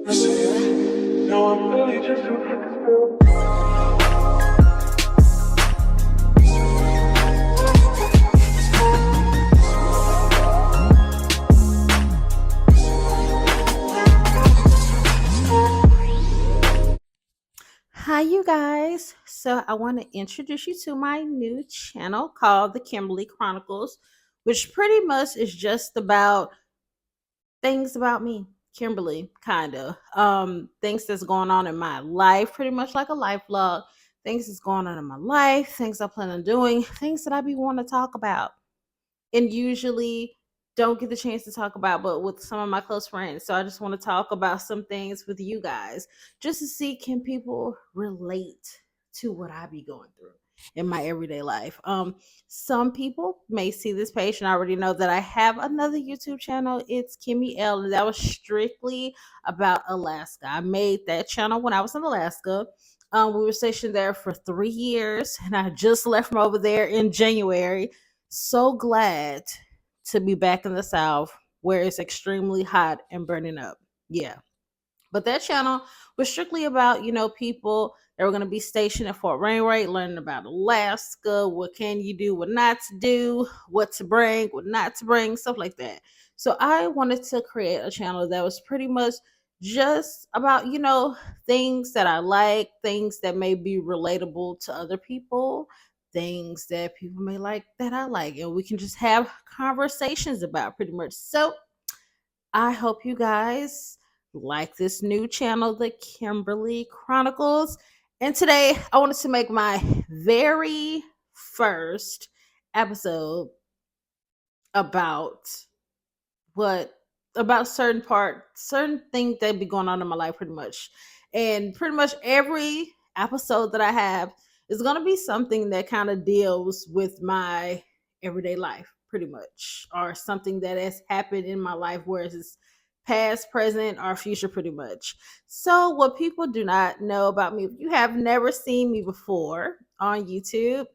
No, I'm really just Hi, you guys. So, I want to introduce you to my new channel called The Kimberly Chronicles, which pretty much is just about things about me, Kimberly, kind of. Things that's going on in my life, pretty much like a life vlog. Things that's going on in my life, things I plan on doing, things that I be wanting to talk about and usually don't get the chance to talk about, but with some of my close friends. So I just want to talk about some things with you guys just to see can people relate to what I be going through in my everyday life. Some people may see this page and already know that I have another YouTube channel. It's Kimmy L, and that was strictly about Alaska. I made that channel when I was in Alaska. We were stationed there for 3 years, and I just left from over there in January. So glad to be back in the South where it's extremely hot and burning up. Yeah. But that channel was strictly about, people that were going to be stationed at Fort Wainwright, learning about Alaska, what can you do, what not to do, what to bring, what not to bring, stuff like that. So I wanted to create a channel that was pretty much just about, things that I like, things that may be relatable to other people, things that people may like that I like, and we can just have conversations about pretty much. So I hope you guys like this new channel, The Kimberly Chronicles. And today I wanted to make my very first episode about what about certain things that be going on in my life pretty much. And pretty much every episode that I have is gonna be something that kind of deals with my everyday life, pretty much, or something that has happened in my life, where it's past, present, or future, pretty much. So, what people do not know about me, if you have never seen me before on YouTube,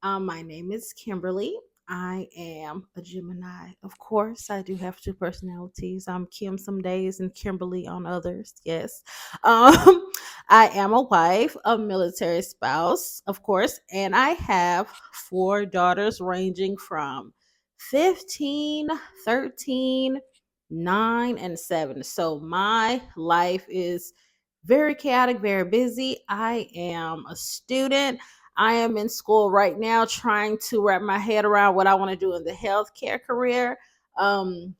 my name is Kimberly. I am a Gemini. Of course, I do have two personalities. I'm Kim some days and Kimberly on others. Yes. I am a wife, a military spouse, of course, and I have four daughters ranging from 15, 13, 9, and 7. So my life is very chaotic, very busy. I am a student. I am in school right now trying to wrap my head around what I want to do in the healthcare career. Um,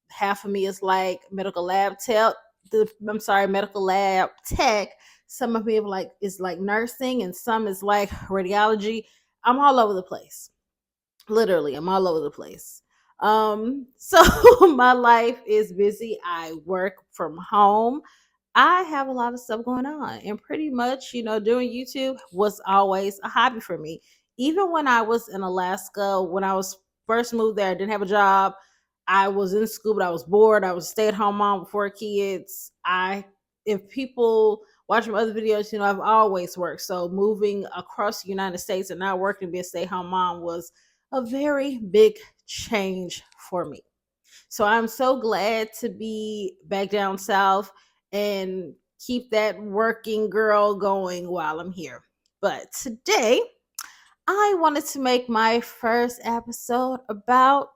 Half of me is like medical lab tech. Some of me is like nursing, and some is like radiology. I'm all over the place. Literally, I'm all over the place. So my life is busy. I work from home. I have a lot of stuff going on, and pretty much, doing YouTube was always a hobby for me. Even when I was in Alaska, when I was first moved there, I didn't have a job. I was in school, but I was bored. I was a stay-at-home mom with four kids. If people watch my other videos, I've always worked. So moving across the United States and not working to be a stay-at-home mom was a very big change for me. So I'm so glad to be back down south and keep that working girl going while I'm here. But today, I wanted to make my first episode about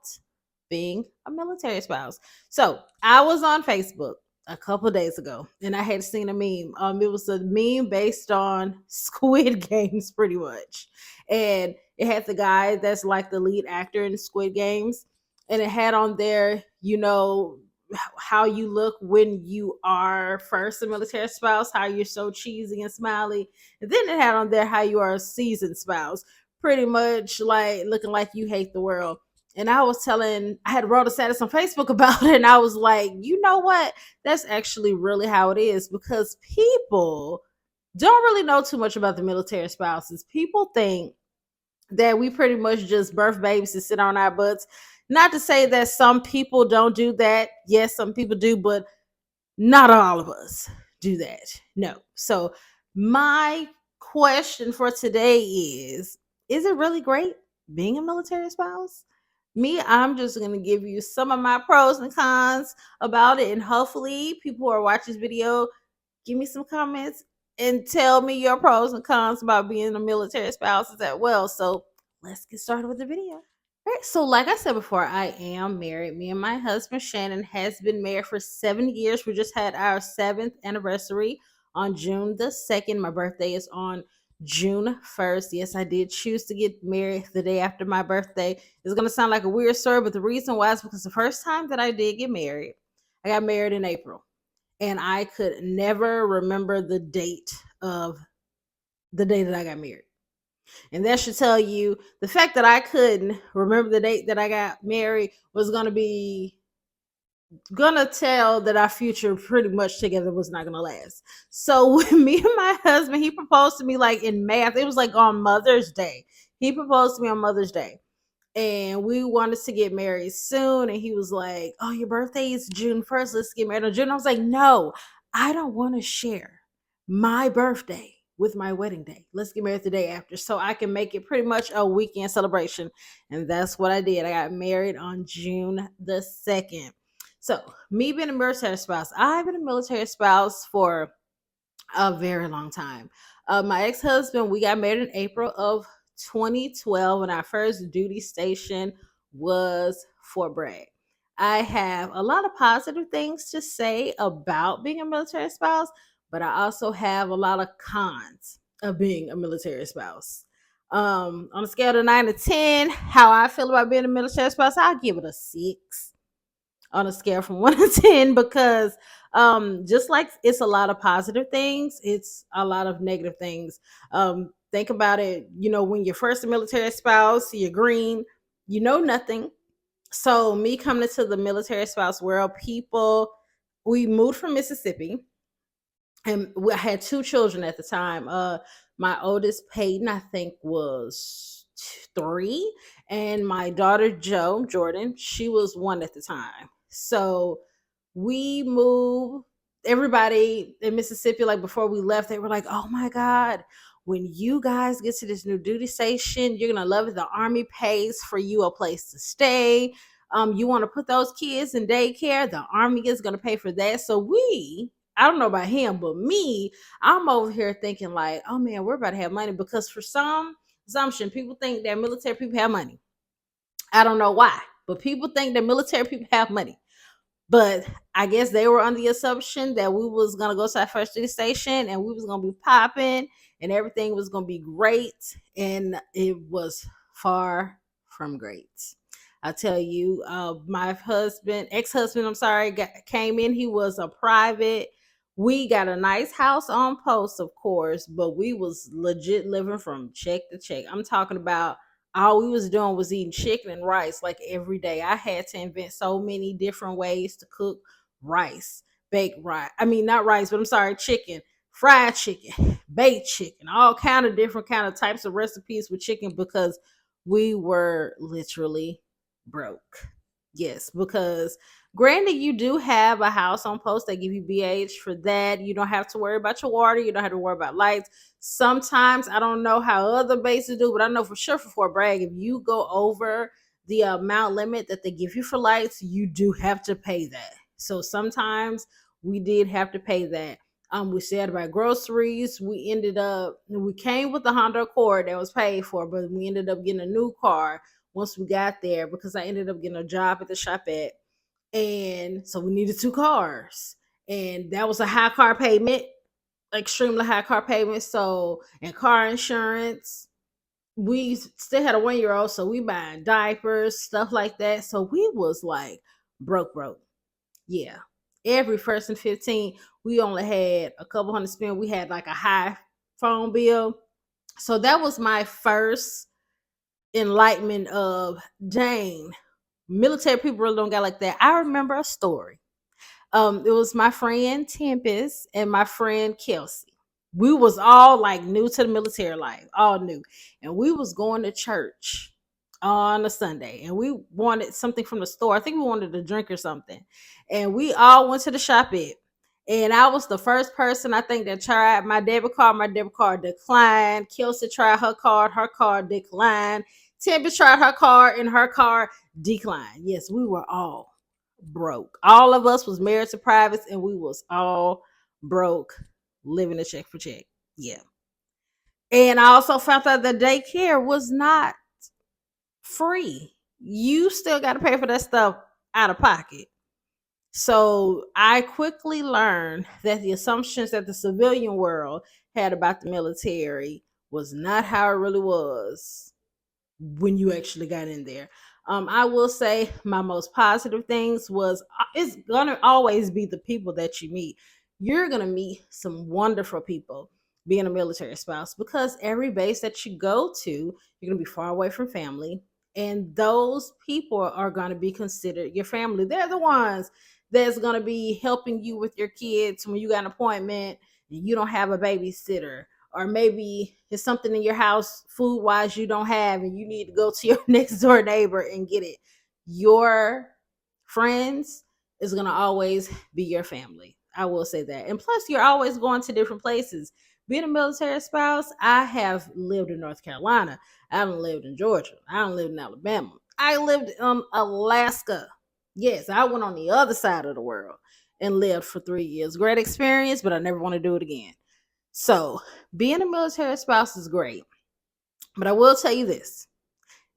being a military spouse. So I was on Facebook a couple days ago and I had seen a meme. It was a meme based on Squid Games, pretty much. And it had the guy that's like the lead actor in Squid Games. And it had on there, how you look when you are first a military spouse, how you're so cheesy and smiley. And then it had on there how you are a seasoned spouse, pretty much like looking like you hate the world. And I had wrote a status on Facebook about it, and I was like, you know what? That's actually really how it is, because people don't really know too much about the military spouses. People think that we pretty much just birth babies to sit on our butts. Not to say that some people don't do that. Yes, some people do, but not all of us do that. No. So, my question for today is it really great being a military spouse? Me, I'm just gonna give you some of my pros and cons about it, and hopefully, people who are watching this video, give me some comments and tell me your pros and cons about being a military spouse as well. So let's get started with the video. Right. So, like I said before, I am married. Me and my husband Shannon has been married for 7 years. We just had our 7th anniversary on June the 2nd. My birthday is on June 1st. Yes, I did choose to get married the day after my birthday. It's gonna sound like a weird story, but the reason why is because the first time that I did get married, I got married in April. And I could never remember the date of the day that I got married. And that should tell you the fact that I couldn't remember the date that I got married was gonna tell that our future pretty much together was not gonna last. So when me and my husband, he proposed to me like in May. It was like on Mother's Day. He proposed to me on Mother's Day. And we wanted to get married soon. And he was like, "Oh, your birthday is June 1st. Let's get married on June." I was like, "No, I don't want to share my birthday with my wedding day. Let's get married the day after so I can make it pretty much a weekend celebration." And that's what I did. I got married on June the 2nd. So, me being a military spouse, I've been a military spouse for a very long time. My ex husband, we got married in April of 2012, and our first duty station was Fort Bragg. I have a lot of positive things to say about being a military spouse, but I also have a lot of cons of being a military spouse. On a scale of 9 to 10, how I feel about being a military spouse, I'll give it a 6 on a scale from 1 to 10 because just like it's a lot of positive things, it's a lot of negative things. Think about it, when you're first a military spouse, you're green, you know nothing. So me coming into the military spouse world, we moved from Mississippi, and I had 2 children at the time. My oldest Peyton, I think, was 3, and my daughter Jordan, she was 1 at the time. So we moved. Everybody in Mississippi, like before we left, they were like, "Oh my God, when you guys get to this new duty station, you're gonna love it. The Army pays for you a place to stay. You want to put those kids in daycare, the Army is gonna pay for that." So I don't know about him, but me, I'm over here thinking like, "Oh man, we're about to have money," because for some assumption, people think that military people have money. I don't know why, but people think that military people have money. But I guess they were on the assumption that we was gonna go to our first duty station and we was gonna be popping and everything was gonna be great, and it was far from great. I tell you, my ex-husband, I'm sorry, came in. He was a private. We got a nice house on post, of course, but we was legit living from check to check. I'm talking about all we was doing was eating chicken and rice like every day. I had to invent so many different ways to cook rice, bake rice. I mean, not rice, but I'm sorry, chicken, fried chicken, baked chicken, all kind of different kind of types of recipes with chicken because we were literally broke. Yes, because granted, you do have a house on post. They give you BH for that. You don't have to worry about your water. You don't have to worry about lights. Sometimes I don't know how other bases do, but I know for sure for Fort Bragg, if you go over the amount limit that they give you for lights, you do have to pay that. So sometimes we did have to pay that. We said about groceries. We came with the Honda Accord that was paid for, but we ended up getting a new car once we got there because I ended up getting a job at the shop at, and so we needed 2 cars, and that was a high car payment, extremely high car payment. So, and car insurance, we still had a 1-year-old, so we buying diapers, stuff like that. So we was like broke. Yeah, every first and 15, we only had a couple hundred spend. We had like a high phone bill. So that was my first enlightenment of, dang, military people really don't got like that. I remember a story. It was my friend Tempest and my friend Kelsey. We was all like new to the military life, all new, and we was going to church on a Sunday, and we wanted something from the store. I think we wanted a drink or something, and we all went to the shop it. And I was the first person I think that tried my debit card. My debit card declined. Kelsey tried her card declined. Tempest tried her card, and her card decline. Yes, we were all broke. All of us was married to privates, and we was all broke, living a check for check. Yeah. And I also found out that daycare was not free. You still got to pay for that stuff out of pocket. So I quickly learned that the assumptions that the civilian world had about the military was not how it really was when you actually got in there. I will say my most positive things was it's gonna always be the people that you meet. You're gonna meet some wonderful people being a military spouse because every base that you go to, you're gonna be far away from family, and those people are gonna be considered your family. They're the ones that's gonna be helping you with your kids when you got an appointment and you don't have a babysitter, or maybe it's something in your house food wise you don't have and you need to go to your next door neighbor and get it. Your friends is going to always be your family. I will say that. And plus, you're always going to different places. Being a military spouse, I have lived in North Carolina. I haven't lived in Georgia. I haven't lived in Alabama. I lived in Alaska. Yes, I went on the other side of the world and lived for 3 years. Great experience, but I never want to do it again. So, being a military spouse is great. But I will tell you this,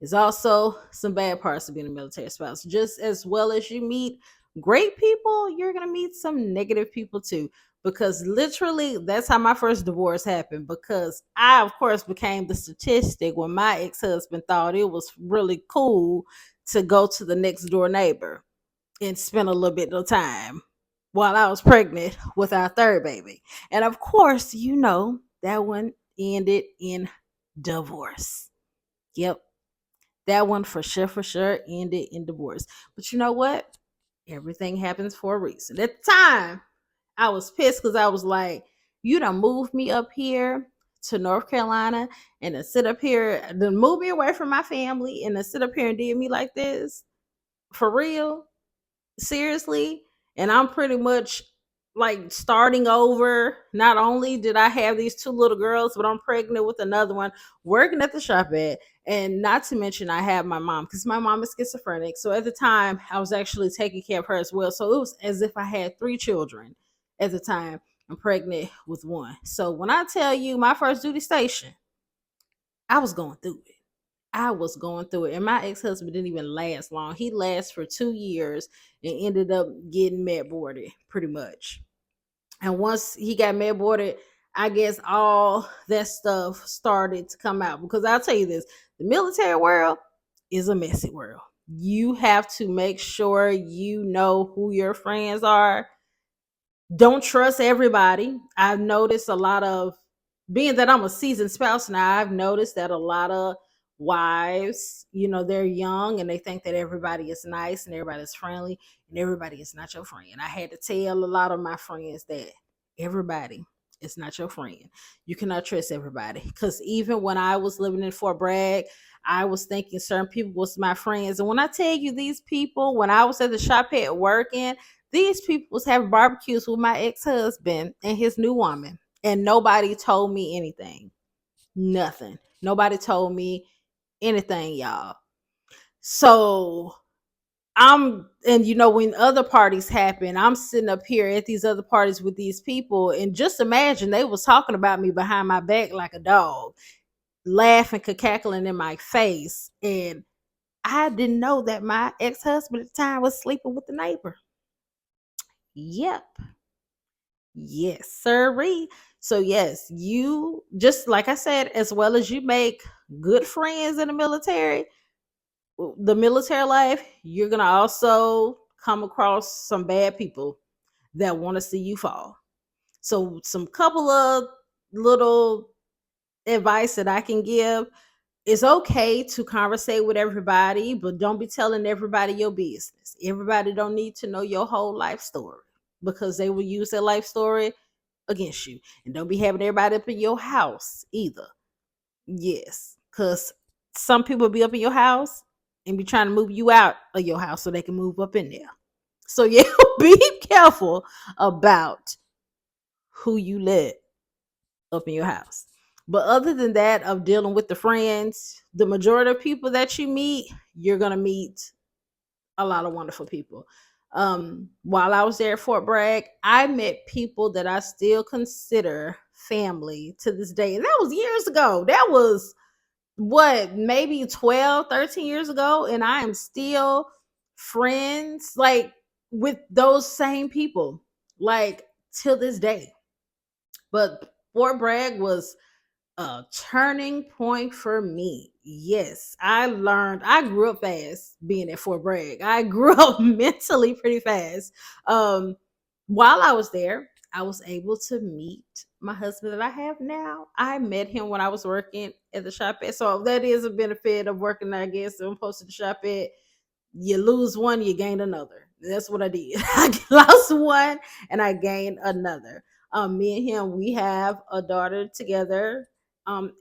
there's also some bad parts of being a military spouse. Just as well as you meet great people, you're going to meet some negative people too. Because literally, that's how my first divorce happened. Because I, of course, became the statistic when my ex husband thought it was really cool to go to the next door neighbor and spend a little bit of time while I was pregnant with our third baby. And of course, that one ended in divorce. Yep. That one for sure ended in divorce. But you know what? Everything happens for a reason. At the time, I was pissed because I was like, you done moved me up here to North Carolina and to sit up here, then move me away from my family and to sit up here and did me like this. For real? Seriously? And I'm pretty much like starting over. Not only did I have these two little girls, but I'm pregnant with another one, working at the shop at, and not to mention I have my mom because my mom is schizophrenic. So at the time, I was actually taking care of her as well. So it was as if I had three children at the time. I'm pregnant with one. So when I tell you my first duty station, I was going through it. I was going through it. And my ex husband didn't even last long. He lasted for 2 years and ended up getting med boarded pretty much. And once he got med boarded, I guess all that stuff started to come out. Because I'll tell you this, the military world is a messy world. You have to make sure you know who your friends are. Don't trust everybody. I've noticed a lot of, being that I'm a seasoned spouse now, I've noticed that a lot of wives, they're young and they think that everybody is nice and everybody is friendly, and everybody is not your friend. I had to tell a lot of my friends that everybody is not your friend. You cannot trust everybody. Because even when I was living in Fort Bragg, I was thinking certain people was my friends. And when I tell you, these people, when I was at the shop at working, these people was having barbecues with my ex-husband and his new woman. And nobody told me anything. Nothing. Nobody told me anything, y'all. So when other parties happen, I'm sitting up here at these other parties with these people, and just imagine they was talking about me behind my back like a dog, laughing, cackling in my face. And I didn't know that my ex-husband at the time was sleeping with the neighbor. Yep. Yes, sirree. So yes, you, just like I said, as well as you make good friends in the military life, you're gonna also come across some bad people that want to see you fall. So some couple of little advice that I can give: it's okay to conversate with everybody, but don't be telling everybody your business. Everybody don't need to know your whole life story, because they will use their life story against you. And don't be having everybody up in your house either. Yes, because some people be up in your house and be trying to move you out of your house so they can move up in there. So yeah, be careful about who you let up in your house. But other than that, of dealing with the friends, the majority of people that you meet, you're gonna meet a lot of wonderful people. While I was there at Fort Bragg, I met people that I still consider family to this day. And that was years ago. That was what, maybe 12, 13 years ago. And I am still friends like with those same people, like till this day. But Fort Bragg was a turning point for me. Yes, I grew up fast being at Fort Bragg. I grew up mentally pretty fast. Um, while I was there, I was able to meet my husband that I have now. I met him when I was working at the shop at. So that is a benefit of working, I guess, I'm posted to shop at. You lose one, you gain another. That's what I did. I lost one and I gained another. Me and him, we have a daughter together,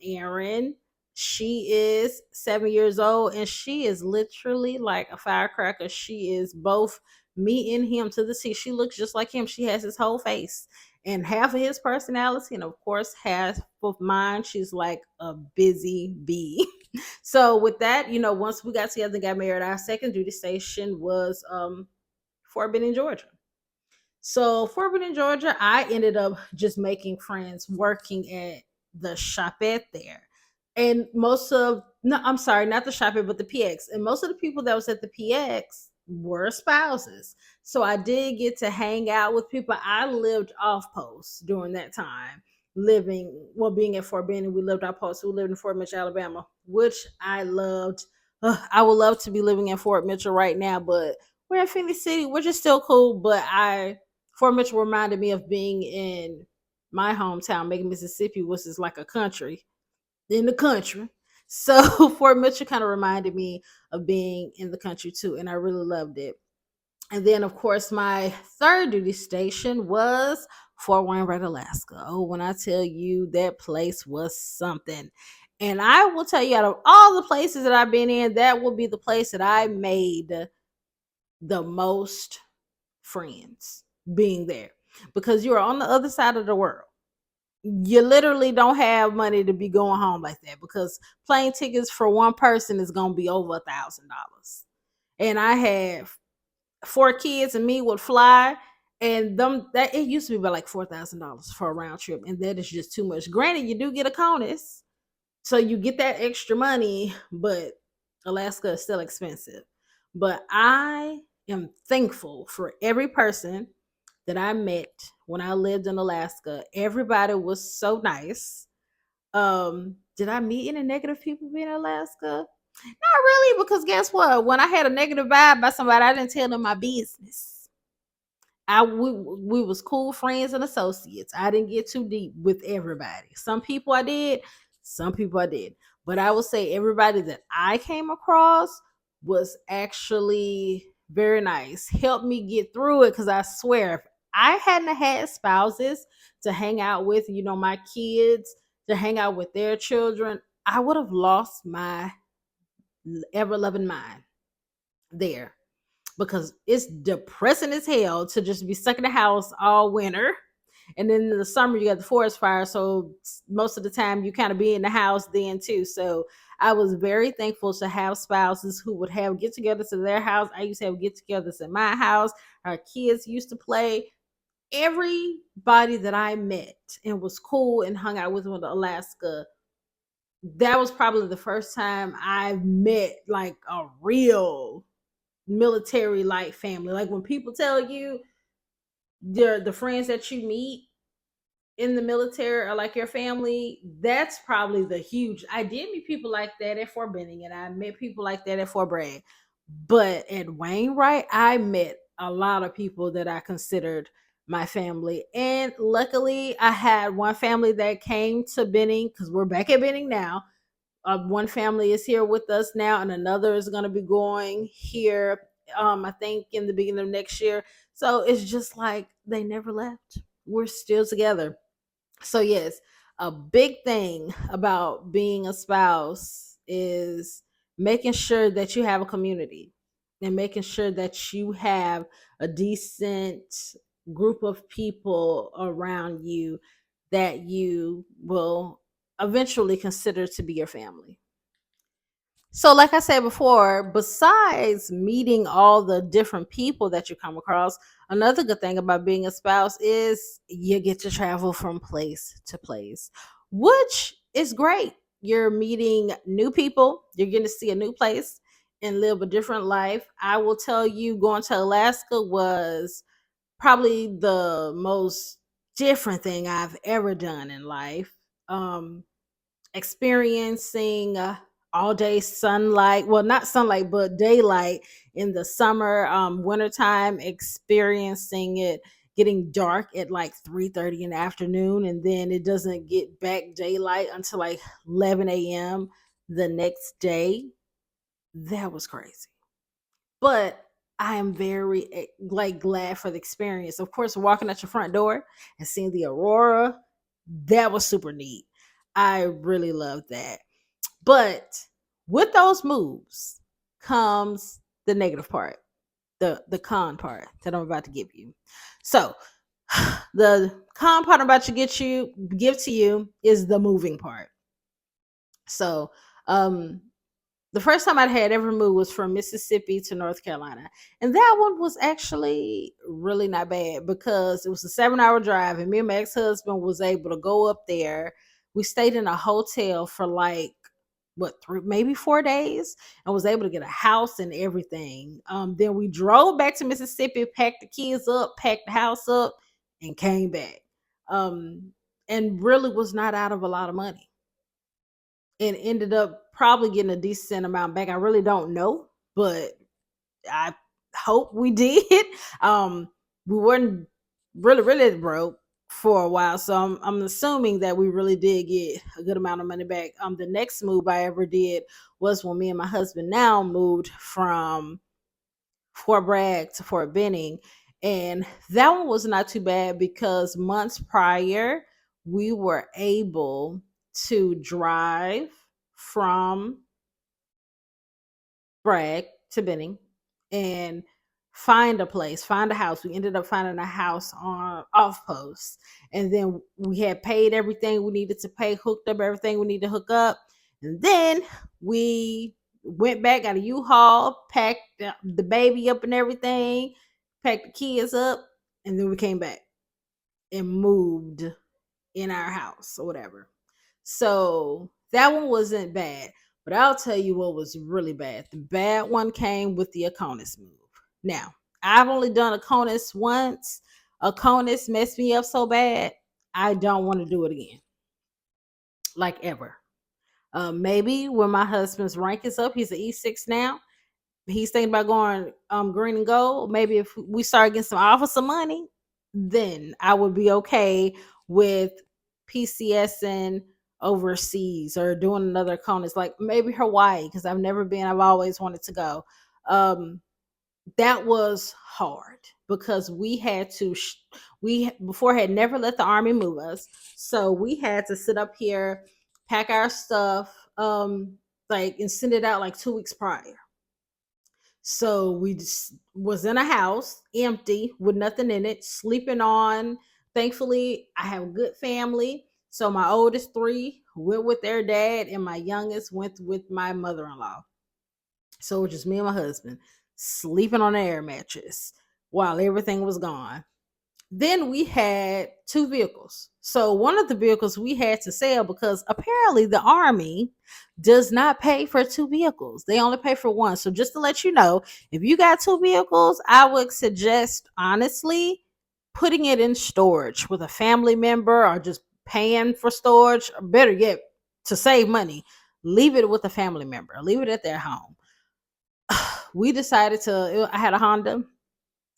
Erin. She is 7 years old and she is literally like a firecracker. She is both me and him to the T. She looks just like him. She has his whole face and half of his personality, and of course, half of mine. She's like a busy bee. So with that, once we got together and got married, our second duty station was Fort Benning, Georgia. So Fort Benning, Georgia, I ended up just making friends working at the shopette there. And most of no, I'm sorry, not the shopette, but the PX. And most of the people that was at the PX were spouses. So I did get to hang out with people. I lived off post during that time, being at Fort Benning. We lived off post. We lived in Fort Mitchell, Alabama, which I loved. I would love to be living in Fort Mitchell right now, but we're in Phoenix City, which is still cool. But Fort Mitchell reminded me of being in my hometown, Macon, Mississippi, which is like a country in the country. So Fort Mitchell kind of reminded me of being in the country too, and I really loved it. And then, of course, my third duty station was Fort Wainwright, Alaska. Oh, when I tell you that place was something. And I will tell you, out of all the places that I've been in, that will be the place that I made the most friends being there, because you are on the other side of the world. You literally don't have money to be going home like that, because plane tickets for one person is going to be over $1,000. And I had four kids and me would fly, and them that it used to be about like $4,000 for a round trip, and that is just too much. Granted, you do get a CONUS, so you get that extra money, but Alaska is still expensive. But I am thankful for every person that I met when I lived in Alaska. Everybody was so nice. Did I meet any negative people being in Alaska? Not really, because guess what? When I had a negative vibe by somebody, I didn't tell them my business. We was cool friends and associates. I didn't get too deep with everybody. Some people I did, some people I did. But I would say everybody that I came across was actually very nice. Helped me get through it, because I swear, if I hadn't had spouses to hang out with, my kids to hang out with their children, I would have lost my ever loving mind there, because it's depressing as hell to just be stuck in the house all winter. And then in the summer, you got the forest fire. So most of the time, you kind of be in the house then too. So I was very thankful to have spouses who would have get togethers in their house. I used to have get togethers in my house. Our kids used to play. Everybody that I met and was cool and hung out with in Alaska, that was probably the first time I met like a real military like family. Like when people tell you the friends that you meet in the military are like your family, that's probably the huge. I did meet people like that at Fort Benning, and I met people like that at Fort Bragg. But at Wainwright, I met a lot of people that I considered my family. And luckily, I had one family that came to Benning, because we're back at Benning now. One family is here with us now, and another is going to be going here, I think, in the beginning of next year. So it's just like they never left. We're still together. So, yes, a big thing about being a spouse is making sure that you have a community and making sure that you have a decent group of people around you that you will eventually consider to be your family. So, like I said before, besides meeting all the different people that you come across, another good thing about being a spouse is you get to travel from place to place, which is great. You're meeting new people, you're getting to see a new place and live a different life. I will tell you, going to Alaska was probably the most different thing I've ever done in life. Experiencing all day sunlight, well, not sunlight but daylight in the summer, wintertime, experiencing it getting dark at like 3:30 in the afternoon, and then it doesn't get back daylight until like 11 a.m. the next day. That was crazy, but I am very like glad for the experience. Of course, walking at your front door and seeing the aurora, that was super neat. I really loved that. But with those moves comes the negative part, the con part that I'm about to give you. So the con part I'm about to give to you is the moving part. So um the first time I had ever moved was from Mississippi to North Carolina. And that one was actually really not bad because it was a 7 hour drive, and me and my ex-husband was able to go up there. We stayed in a hotel for like what, three, maybe 4 days, and was able to get a house and everything. Then we drove back to Mississippi, packed the kids up, packed the house up, and came back. Um, and really was not out of a lot of money, and ended up probably getting a decent amount back. I really don't know, but I hope we did. Um, we weren't really broke for a while, so I'm assuming that we really did get a good amount of money back. The next move I ever did was when me and my husband now moved from Fort Bragg to Fort Benning, and that one was not too bad because months prior we were able to drive from Bragg to Benning and find a place, find a house. We ended up finding a house on off post. And then we had paid everything we needed to pay, hooked up everything we needed to hook up. And then we went back, got a U-Haul, packed the baby up and everything, packed the kids up, and then we came back and moved in our house or whatever. So that one wasn't bad. But I'll tell you what was really bad. The bad one came with the Aconus move. Now, I've only done Aconus once. Aconus messed me up so bad, I don't want to do it again. Like ever. Maybe when my husband's rank is up, he's an E6 now. He's thinking about going green and gold. Maybe if we start getting some offer some money, then I would be okay with PCS and overseas or doing another conus, like maybe Hawaii, because I've never been. I've always wanted to go. That was hard because we had to we before had never let the army move us, so we had to sit up here, pack our stuff, like, and send it out like 2 weeks prior. So we just was in a house empty with nothing in it, sleeping on. Thankfully, I have a good family. So my oldest three went with their dad, and my youngest went with my mother-in-law. So it was just me and my husband sleeping on an air mattress while everything was gone. Then we had two vehicles. So one of the vehicles we had to sell because apparently the army does not pay for two vehicles. They only pay for one. So just to let you know, if you got two vehicles, I would suggest honestly putting it in storage with a family member or just paying for storage, or better yet, to save money, leave it with a family member. Leave it at their home. We decided to, I had a Honda,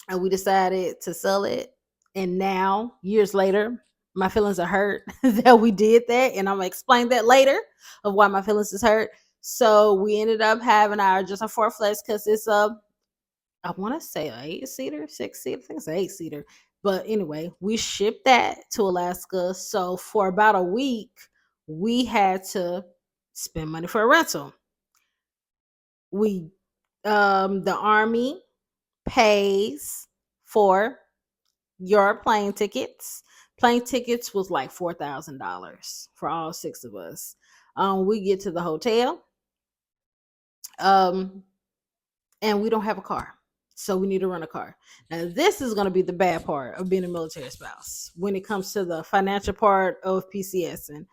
and we decided to sell it. And now, years later, my feelings are hurt that we did that. And I'm gonna explain that later of why my feelings is hurt. So we ended up having our just a four flex because it's a, I want to say a 8 seater, 6 seater, I think it's an 8 seater. But anyway, we shipped that to Alaska. So for about a week, we had to spend money for a rental. We the army pays for your plane tickets. Plane tickets was like $4,000 for all six of us. We get to the hotel. Um, and we don't have a car. So we need to rent a car. Now, this is going to be the bad part of being a military spouse when it comes to the financial part of PCS. And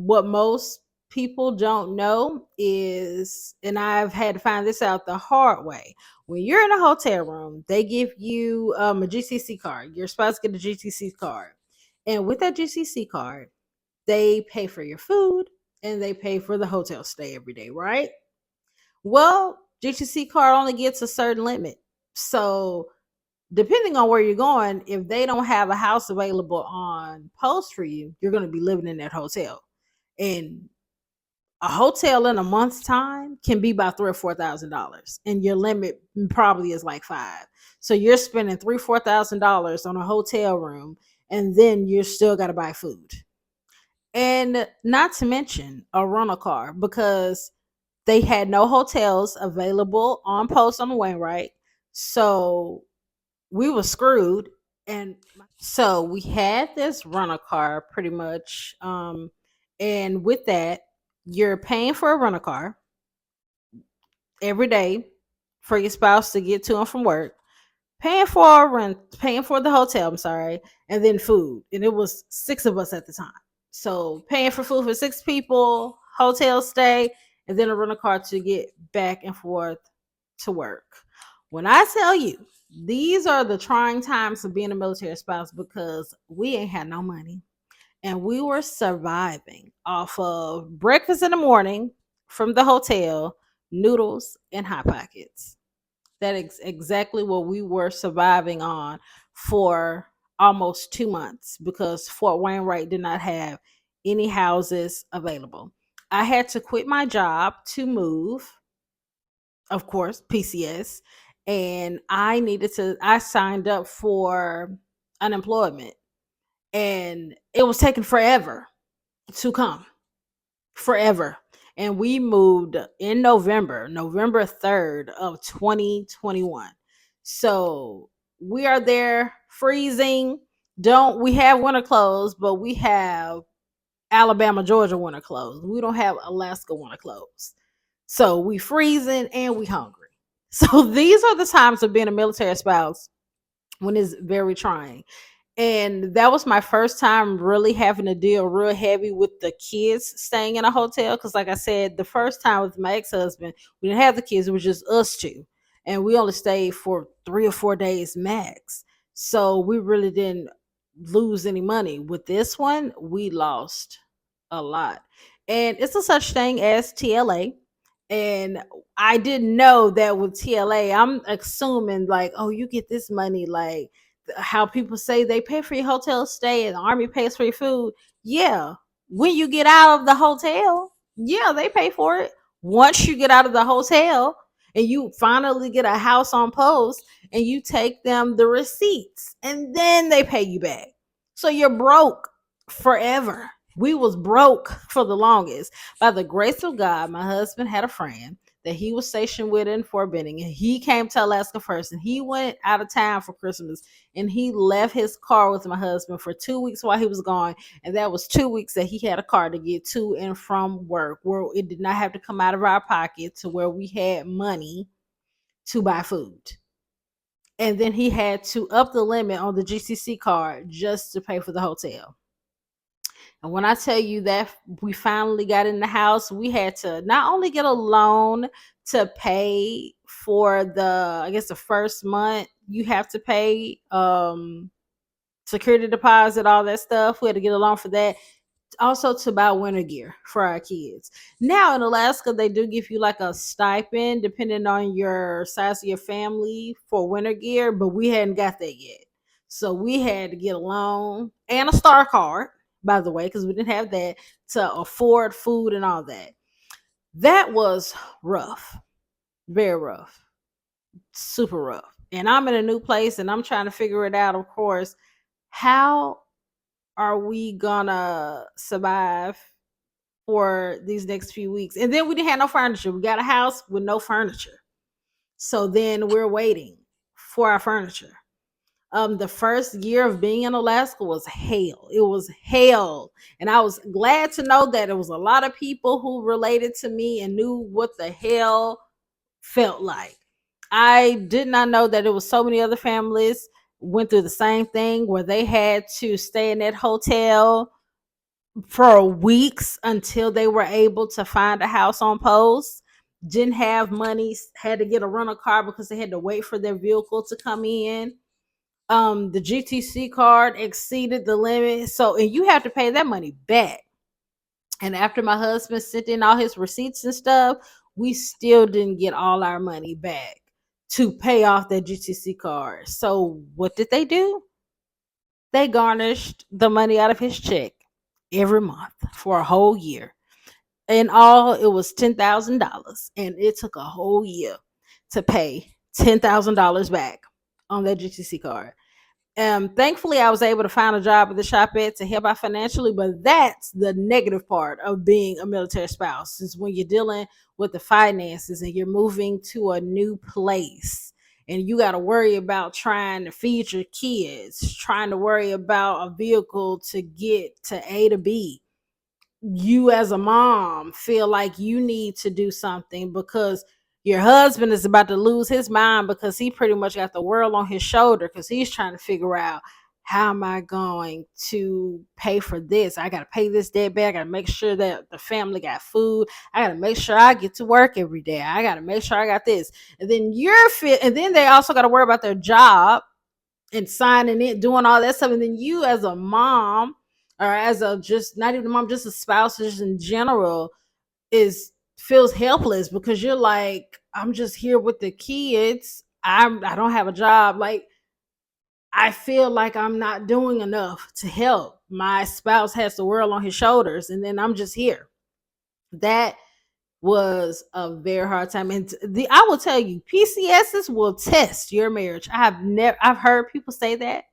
what most people don't know is, and I've had to find this out the hard way, when you're in a hotel room, they give you a GCC card. Your spouse get a GCC card. And with that GCC card, they pay for your food and they pay for the hotel stay every day, right? Well, GTC card only gets a certain limit. So, depending on where you're going, if they don't have a house available on post for you, you're going to be living in that hotel. And a hotel in a month's time can be about $3 or $4,000, and your limit probably is like five. So you're spending $3 or $4,000 on a hotel room, and then you still got to buy food, and not to mention a rental car because they had no hotels available on post on the Wainwright. So we were screwed. And so we had this rental car pretty much. And with that, you're paying for a rental car every day for your spouse to get to and from work, paying for rent, paying for the hotel, I'm sorry, and then food. And it was six of us at the time. So paying for food for six people, hotel stay, and then a rental car to get back and forth to work. When I tell you, these are the trying times of being a military spouse because we ain't had no money and we were surviving off of breakfast in the morning from the hotel, noodles, and hot pockets. That is exactly what we were surviving on for almost 2 months because Fort Wainwright did not have any houses available. I had to quit my job to move, of course, PCS, and I signed up for unemployment, and it was taking forever to come, forever. And we moved in November 3rd of 2021. So we are there freezing. Don't we have winter clothes, but we have Alabama, Georgia winter clothes. We don't have Alaska winter clothes. So we freezing and we hungry. So these are the times of being a military spouse when it's very trying. And that was my first time really having to deal real heavy with the kids staying in a hotel. Cause like I said, the first time with my ex-husband, we didn't have the kids, it was just us two. And we only stayed for 3 or 4 days max. So we really didn't lose any money. With this one, we lost a lot. And it's a such thing as TLA. And I didn't know that with TLA, I'm assuming like, oh, you get this money like how people say they pay for your hotel stay and the army pays for your food. Yeah. When you get out of the hotel, yeah, they pay for it. Once you get out of the hotel and you finally get a house on post and you take them the receipts and then they pay you back. So you're broke forever. We was broke for the longest. By the grace of God, my husband had a friend that he was stationed with in Fort Benning, and he came to Alaska first, and he went out of town for Christmas, and he left his car with my husband for 2 weeks while he was gone, and that was 2 weeks that he had a car to get to and from work, where it did not have to come out of our pocket to where we had money to buy food. And then he had to up the limit on the GCC card just to pay for the hotel. And when I tell you that we finally got in the house, we had to not only get a loan to pay for I guess the first month you have to pay security deposit, all that stuff. We had to get a loan for that. Also to buy winter gear for our kids. Now in Alaska, they do give you like a stipend depending on your size of your family for winter gear, but we hadn't got that yet. So we had to get a loan and a star card, by the way, because we didn't have that to afford food and all that. That was rough, very rough, super rough. And I'm in a new place and I'm trying to figure it out, of course. How are we gonna survive for these next few weeks? And then we didn't have no furniture. We got a house with no furniture. So then we're waiting for our furniture. The first year of being in Alaska was hell. It was hell. And I was glad to know that there was a lot of people who related to me and knew what the hell felt like. I did not know that it was so many other families went through the same thing where they had to stay in that hotel for weeks until they were able to find a house on post. Didn't have money, had to get a rental car because they had to wait for their vehicle to come in. The GTC card exceeded the limit, so and you have to pay that money back. And after my husband sent in all his receipts and stuff, we still didn't get all our money back to pay off that GTC card. So what did they do? They garnished the money out of his check every month for a whole year. In all, it was $10,000, and it took a whole year to pay $10,000 back on that GTC card. Thankfully, I was able to find a job at the shop at to help out financially, but that's the negative part of being a military spouse is when you're dealing with the finances and you're moving to a new place and you got to worry about trying to feed your kids, trying to worry about a vehicle to get to A to B. You as a mom feel like you need to do something because your husband is about to lose his mind because he pretty much got the world on his shoulder because he's trying to figure out how am I going to pay for this? I got to pay this debt back. I got to make sure that the family got food. I got to make sure I get to work every day. I got to make sure I got this. And then and then they also got to worry about their job and signing it, doing all that stuff. And then you as a mom or as a just not even a mom, just a spouse just in general is feels helpless because you're like, I'm just here with the kids. I don't have a job. Like I feel like I'm not doing enough to help. My spouse has the world on his shoulders, and then I'm just here. That was a very hard time. And I will tell you, PCSs will test your marriage. I've heard people say that,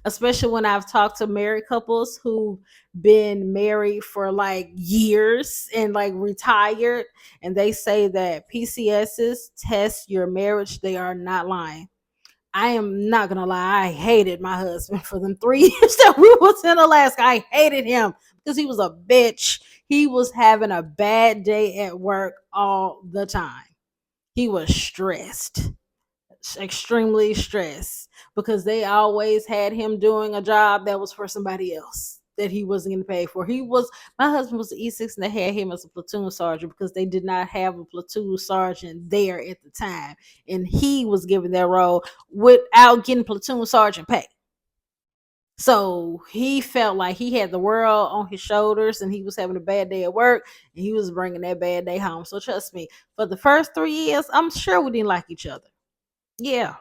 especially when I've talked to married couples who've been married for like years and like retired, and they say that PCSs test your marriage. They are not lying. I am not gonna lie, I hated my husband for them 3 years that we was in Alaska. I hated him because he was a bitch. He was having a bad day at work all the time. He was stressed, extremely stressed because they always had him doing a job that was for somebody else that he wasn't going to pay for. My husband was the E6 and they had him as a platoon sergeant because they did not have a platoon sergeant there at the time. And he was given that role without getting platoon sergeant pay. So he felt like he had the world on his shoulders and he was having a bad day at work and he was bringing that bad day home. So trust me, for the first 3 years, I'm sure we didn't like each other. Yeah,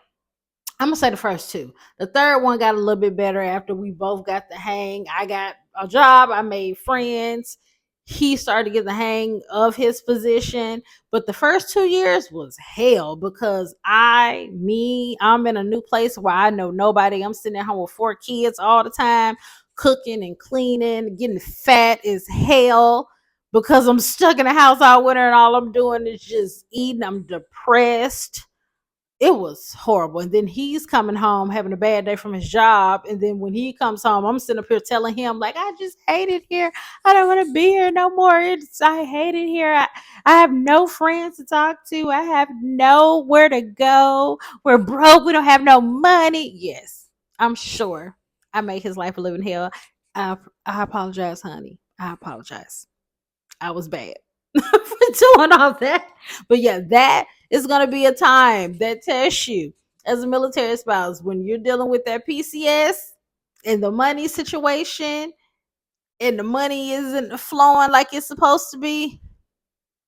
I'm gonna say the first two. The third one got a little bit better after we both got the hang. I got a job, I made friends. He started to get the hang of his position. But the first 2 years was hell because I'm in a new place where I know nobody. I'm sitting at home with 4 kids all the time, cooking and cleaning, getting fat as hell because I'm stuck in the house all winter and all I'm doing is just eating. I'm depressed. It was horrible. And then he's coming home having a bad day from his job. And then when he comes home, I'm sitting up here telling him, like, I just hate it here. I don't want to be here no more. I hate it here. I have no friends to talk to. I have nowhere to go. We're broke. We don't have no money. Yes, I'm sure I made his life a living hell. I apologize, honey. I apologize. I was bad for doing all that. But yeah, that is going to be a time that tests you as a military spouse when you're dealing with that PCS and the money situation and the money isn't flowing like it's supposed to be.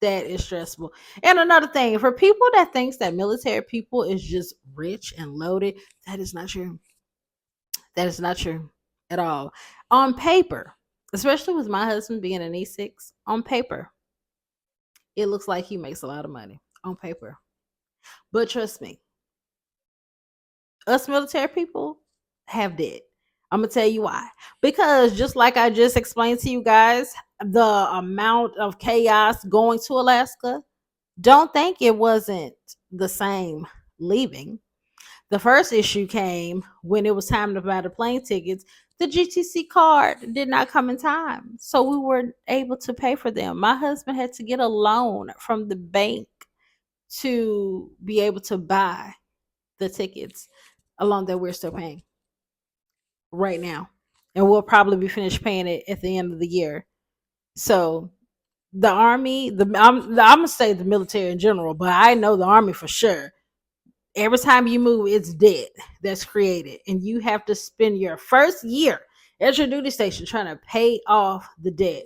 That is stressful. And another thing, for people that thinks that military people is just rich and loaded, that is not true. That is not true at all. On paper, especially with my husband being an E6, on paper, it looks like he makes a lot of money on paper. But trust me, us military people have debt. I'm gonna tell you why. Because just like I just explained to you guys, the amount of chaos going to Alaska, don't think it wasn't the same leaving. The first issue came when it was time to buy the plane tickets. The GTC card did not come in time, so we were able to pay for them. My husband had to get a loan from the bank to be able to buy the tickets, a loan that we're still paying right now, and we'll probably be finished paying it at the end of the year. So the army, I'm gonna say the military in general, but I know the army for sure. Every time you move, it's debt that's created, and you have to spend your first year at your duty station trying to pay off the debt.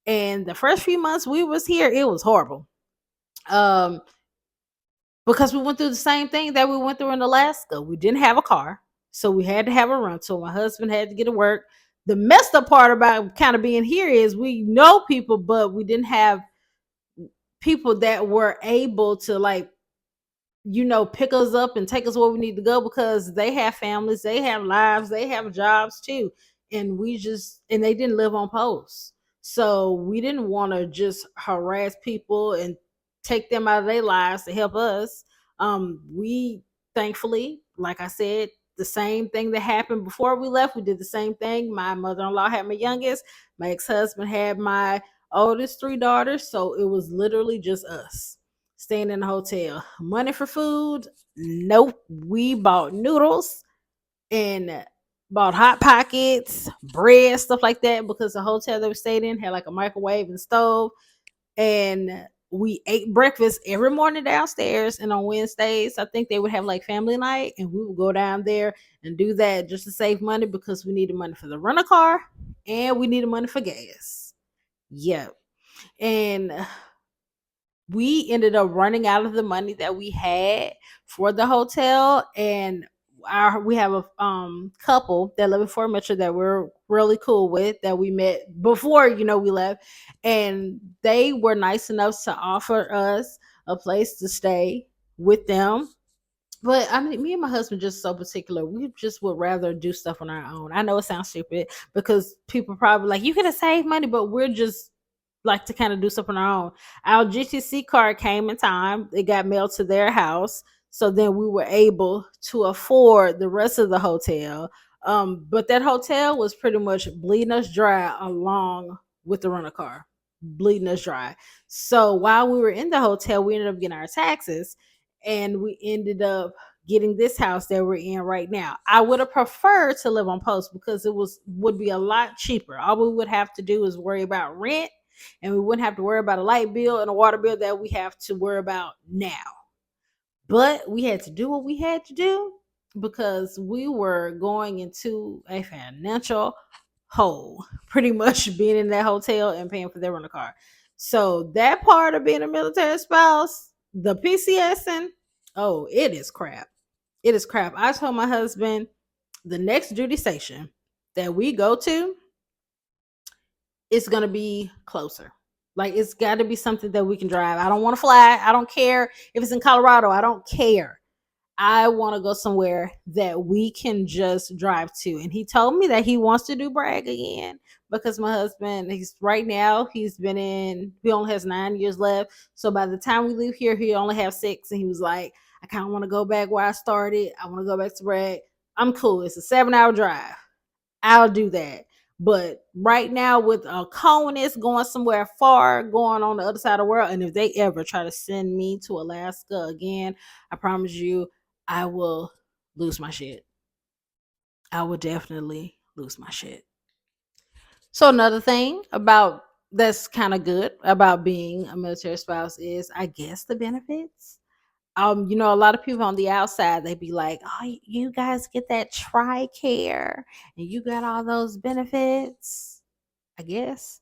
And the first few months we was here, it was horrible. Um, because we went through the same thing that we went through in Alaska. We didn't have a car, so we had to have a rental. My husband had to get to work. The messed up part about kind of being here is we know people, but we didn't have people that were able to, like, pick us up and take us where we need to go, because they have families, they have lives, they have jobs too. And they didn't live on post. So we didn't want to just harass people and take them out of their lives to help us. We thankfully, like I said, the same thing that happened before we left, we did the same thing. My mother-in-law had my youngest, my ex-husband had my oldest three daughters. So it was literally just us staying in the hotel. Money for food? Nope. We bought noodles and bought hot pockets, bread, stuff like that, because the hotel that we stayed in had like a microwave and stove. And we ate breakfast every morning downstairs. And on Wednesdays, I think they would have like family night, and we would go down there and do that just to save money, because we needed money for the rental car and we needed money for gas. Yep. And we ended up running out of the money that we had for the hotel. And we have a couple that live in Fort Mitchell that we're really cool with, that we met before we left, and they were nice enough to offer us a place to stay with them. But I mean, me and my husband just so particular. We just would rather do stuff on our own. I know it sounds stupid, because people probably like, you could have saved money, but we're just like to kind of do stuff on our own. Our GTC card came in time. It got mailed to their house. So then we were able to afford the rest of the hotel. But that hotel was pretty much bleeding us dry along with the rental car, bleeding us dry. So while we were in the hotel, we ended up getting our taxes, and we ended up getting this house that we're in right now. I would have preferred to live on post, because would be a lot cheaper. All we would have to do is worry about rent, and we wouldn't have to worry about a light bill and a water bill that we have to worry about now. But we had to do what we had to do, because we were going into a financial hole, pretty much being in that hotel and paying for their rental car. So that part of being a military spouse, the PCSing, oh, it is crap. It is crap. I told my husband, the next duty station that we go to, it's gonna be closer. Like, it's got to be something that we can drive. I don't want to fly. I don't care if it's in Colorado. I don't care. I want to go somewhere that we can just drive to. And he told me that he wants to do Bragg again, because my husband, he only has 9 years left. So by the time we leave here, he only has 6. And he was like, I kind of want to go back where I started. I want to go back to Bragg. I'm cool. It's a 7-hour drive. I'll do that. But right now, with a colonist going somewhere far, going on the other side of the world, and if they ever try to send me to Alaska again, I promise you, I will lose my shit. I will definitely lose my shit. So another thing about that's kind of good about being a military spouse is, I guess, the benefits. A lot of people on the outside, they be like, oh, you guys get that TRICARE and you got all those benefits. I guess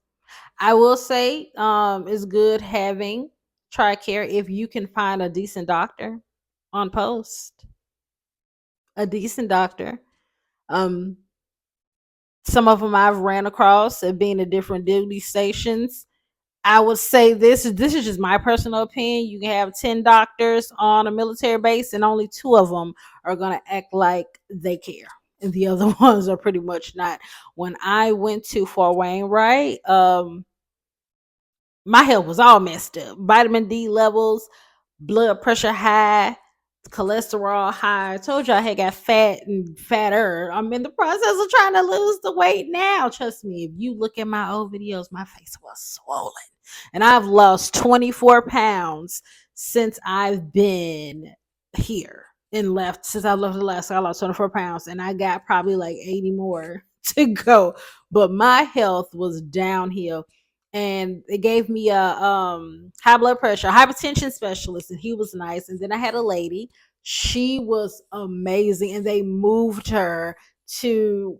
I will say, it's good having TRICARE if you can find a decent doctor on post. A decent doctor. Um, some of them I've ran across at being at different duty stations. I would say this is just my personal opinion. You can have 10 doctors on a military base, and only 2 of them are going to act like they care, and the other ones are pretty much not. When I went to Fort Wayne, right, my health was all messed up. Vitamin D levels, blood pressure high, cholesterol high. I told you I had got fat and fatter. I'm in the process of trying to lose the weight now. Trust me, if you look at my old videos, my face was swollen. And I've lost 24 pounds since I've been here and left. Since I left Alaska, I lost 24 pounds and I got probably like 80 more to go. But my health was downhill, and it gave me a high blood pressure hypertension specialist, and he was nice. And then I had a lady, she was amazing, and they moved her to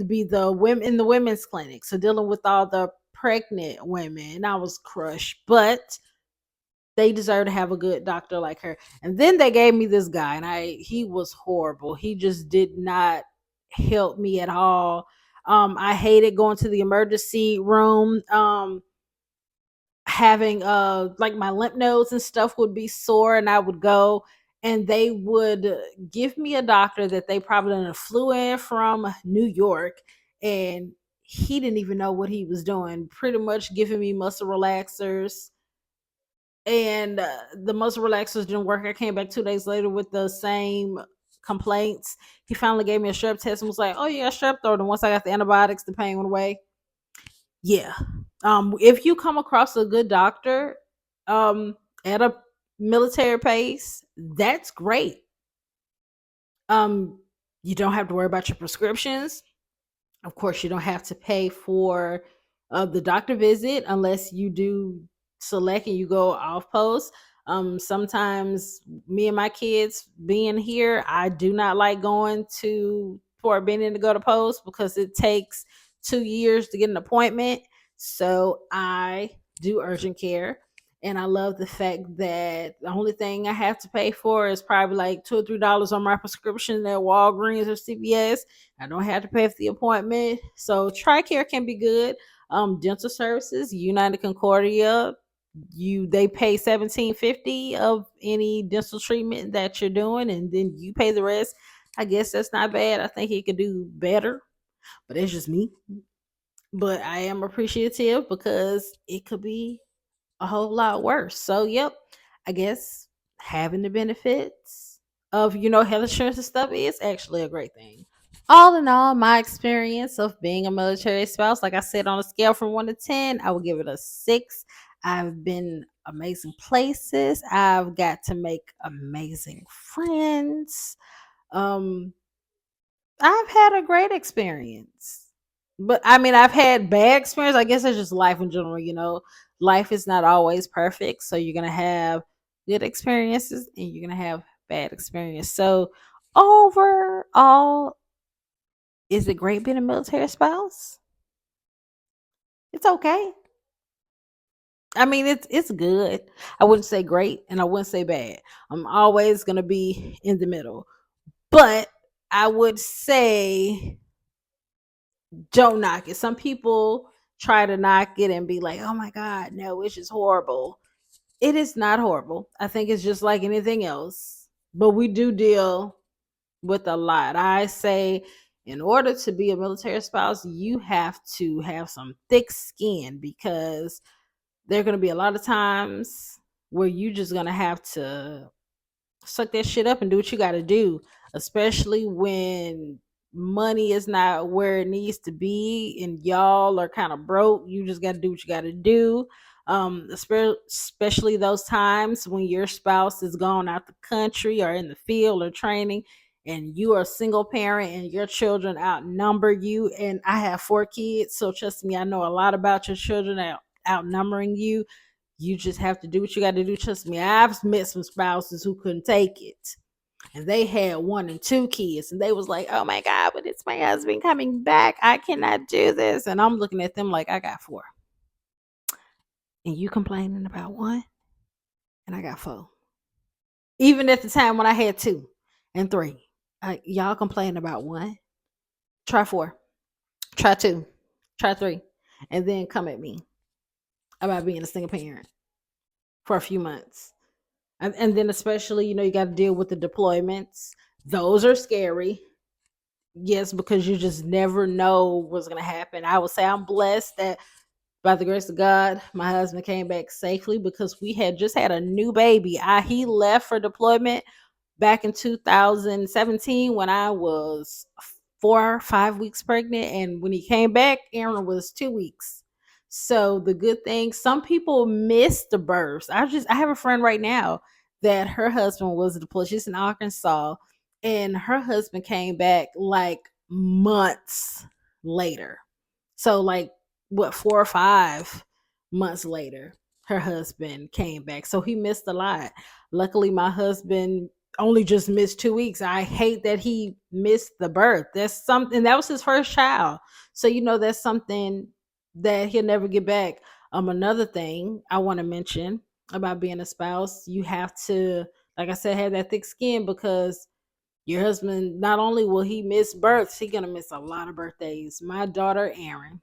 be the women in the women's clinic, so dealing with all the pregnant women. And I was crushed, but they deserve to have a good doctor like her. And then they gave me this guy, and he was horrible. He just did not help me at all. I hated going to the emergency room. Having like my lymph nodes and stuff would be sore, and I would go, and they would give me a doctor that they probably done flew in from New York, and he didn't even know what he was doing, pretty much giving me muscle relaxers. And the muscle relaxers didn't work. I came back 2 days later with the same complaints. He finally gave me a strep test and was like, "Oh, you got strep throat." And once I got the antibiotics, the pain went away. Yeah. If you come across a good doctor at a military base, that's great. Um, you don't have to worry about your prescriptions. Of course, you don't have to pay for the doctor visit unless you do select and you go off post. Sometimes me and my kids being here, I do not like going to Fort Benning to go to post because it takes 2 years to get an appointment. So I do urgent care. And I love the fact that the only thing I have to pay for is probably like $2 or $3 on my prescription at Walgreens or CVS. I don't have to pay for the appointment. So TRICARE can be good. Dental services, United Concordia, they pay $17.50 of any dental treatment that you're doing, and then you pay the rest. I guess that's not bad. I think he could do better, but it's just me. But I am appreciative because it could be a whole lot worse. So, yep, I guess having the benefits of health insurance and stuff is actually a great thing. All in all, my experience of being a military spouse, like I said, on a scale from 1 to 10, I would give it a 6. I've been amazing places. I've got to make amazing friends. Um, I've had a great experience. But I mean, I've had bad experience. I guess it's just life in general. Life is not always perfect. So you're going to have good experiences and you're going to have bad experience. So overall, is it great being a military spouse? It's okay. I mean, it's good. I wouldn't say great and I wouldn't say bad. I'm always going to be in the middle. But I would say don't knock it. Some people try to knock it and be like, "Oh my god, no, it's just horrible." It is not horrible. I think it's just like anything else. But we do deal with a lot. I say in order to be a military spouse, you have to have some thick skin because there are going to be a lot of times where you just going to have to suck that shit up and do what you got to do, especially when money is not where it needs to be and y'all are kind of broke. You just got to do what you got to do. Especially those times when your spouse is gone out the country or in the field or training, and you are a single parent and your children outnumber you. And I have 4 kids, so trust me, I know a lot about your children outnumbering you. You just have to do what you got to do. Trust me, I've met some spouses who couldn't take it, and they had 1 and 2 kids, and they was like, "Oh my god, but it's my husband coming back. I cannot do this." And I'm looking at them like, I got 4, and you complaining about 1, and I got 4. Even at the time when I had 2 and 3, y'all complaining about 1. Try 4, try 2, try 3, and then come at me about being a single parent for a few months. And then especially, you got to deal with the deployments. Those are scary. Yes, because you just never know what's going to happen. I would say I'm blessed that by the grace of God, my husband came back safely because we had just had a new baby. He left for deployment back in 2017 when I was 4 or 5 weeks pregnant. And when he came back, Aaron was 2 weeks. So the good thing, some people miss the births. I have a friend right now that her husband was deployed. She's in Arkansas, and her husband came back like months later. So like what, 4 or 5 months later, her husband came back. So he missed a lot. Luckily, my husband only just missed 2 weeks. I hate that he missed the birth. That's something that was his first child. So that's something that he'll never get back. Another thing I want to mention about being a spouse, you have to, like I said, have that thick skin, because your husband, not only will he miss births, he's gonna miss a lot of birthdays. My daughter Erin,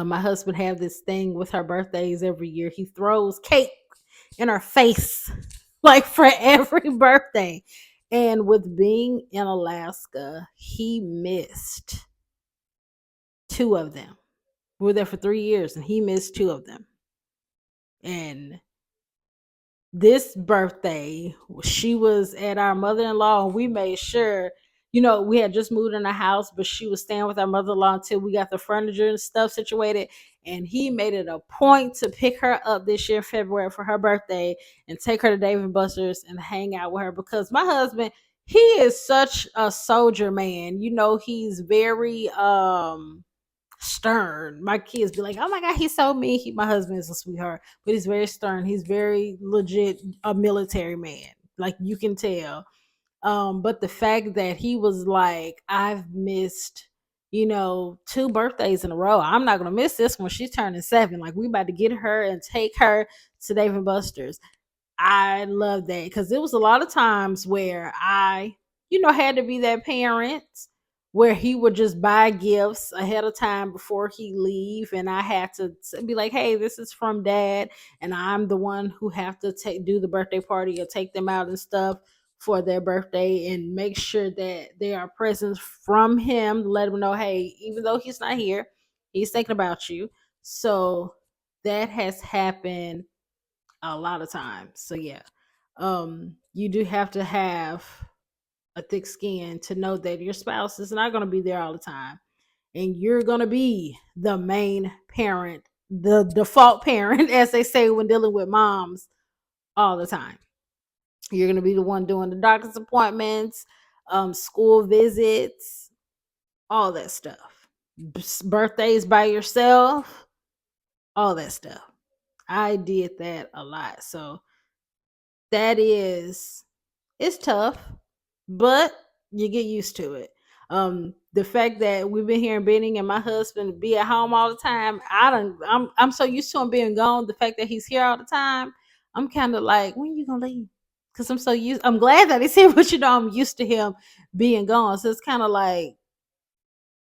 my husband have this thing with her birthdays every year. He throws cake in her face like for every birthday. And with being in Alaska, he missed two of them. We were there for 3 years and he missed two of them. And this birthday, she was at our mother-in-law, and we made sure, we had just moved in a house, but she was staying with our mother-in-law until we got the furniture and stuff situated. And he made it a point to pick her up this year in February for her birthday and take her to Dave and Buster's and hang out with her, because my husband, he is such a soldier man. He's very stern. My kids be like, "Oh my god, he's so mean." My husband is a sweetheart, but he's very stern. He's very legit a military man. Like, you can tell. But the fact that he was like, "I've missed, two birthdays in a row. I'm not gonna miss this one. She's turning 7. Like, we about to get her and take her to Dave and Buster's." I love that, because there was a lot of times where I, had to be that parent where he would just buy gifts ahead of time before he leave, and I had to be like, "Hey, this is from Dad," and I'm the one who have to do the birthday party or take them out and stuff for their birthday, and make sure that there are presents from him to let him know, hey, even though he's not here, he's thinking about you. So that has happened a lot of times. So yeah, you do have to have a thick skin to know that your spouse is not going to be there all the time, and you're going to be the main parent, the default parent, as they say when dealing with moms, all the time. You're going to be the one doing the doctor's appointments, school visits, all that stuff. Birthdays by yourself, all that stuff. I did that a lot. So that is, it's tough, but you get used to it. The fact that we've been here in Benning and my husband be at home all the time, I'm so used to him being gone. The fact that he's here all the time, I'm kind of like, when you gonna leave? Because I'm glad that he's here, but I'm used to him being gone. So it's kind of like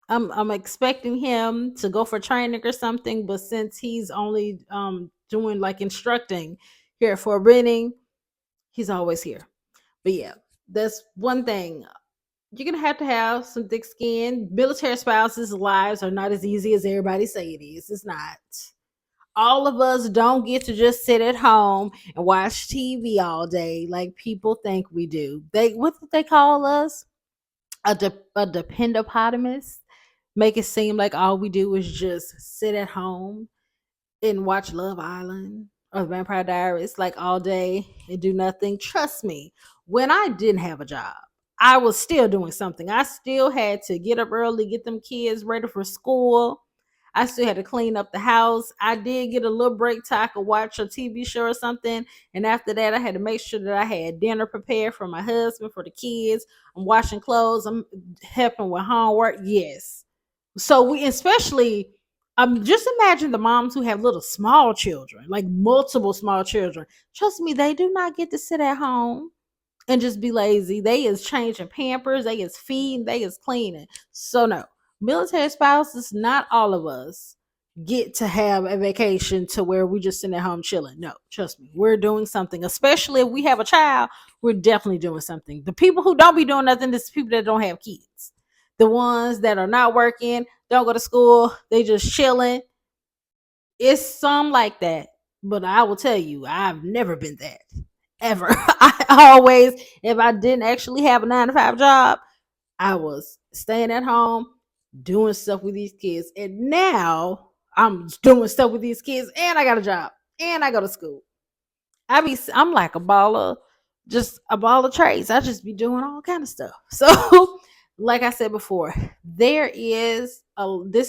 I'm expecting him to go for training or something, but since he's only doing like instructing here for Benning, he's always here. But yeah, that's one thing. You're gonna have to have some thick skin. Military spouses' lives are not as easy as everybody say it is. It's not. All of us don't get to just sit at home and watch TV all day like people think we do. What did they call us? A dependopotamus. Make it seem like all we do is just sit at home and watch Love Island or Vampire Diaries like all day and do nothing. Trust me, when I didn't have a job, I was still doing something. I still had to get up early, get them kids ready for school. I still had to clean up the house. I did get a little break so I could watch a TV show or something. And after that, I had to make sure that I had dinner prepared for my husband, for the kids. I'm washing clothes. I'm helping with homework. Yes. So we especially just imagine the moms who have little small children, like multiple small children. Trust me, they do not get to sit at home and just be lazy. They is changing pampers, they is feeding, they is cleaning. So no, military spouses, not all of us get to have a vacation to where we just sitting at home chilling. No, trust me, we're doing something. Especially if we have a child, we're definitely doing something. The people who don't be doing nothing is people that don't have kids. The ones that are not working, don't go to school, they just chilling. It's some like that, but I will tell you, I've never been that. ever. I always, if I didn't actually have a 9 to 5 job, I was staying at home doing stuff with these kids. And now I'm doing stuff with these kids and I got a job and I go to school. I'm like a baller, just a ball of trades. I just be doing all kind of stuff. So, like I said before, this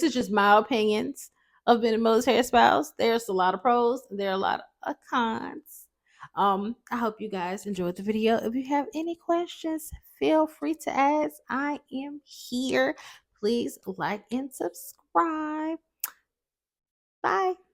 is just my opinions of being a military spouse. There's a lot of pros, there are a lot of cons. I hope you guys enjoyed the video. If you have any questions, feel free to ask. I am here. Please like and subscribe. Bye.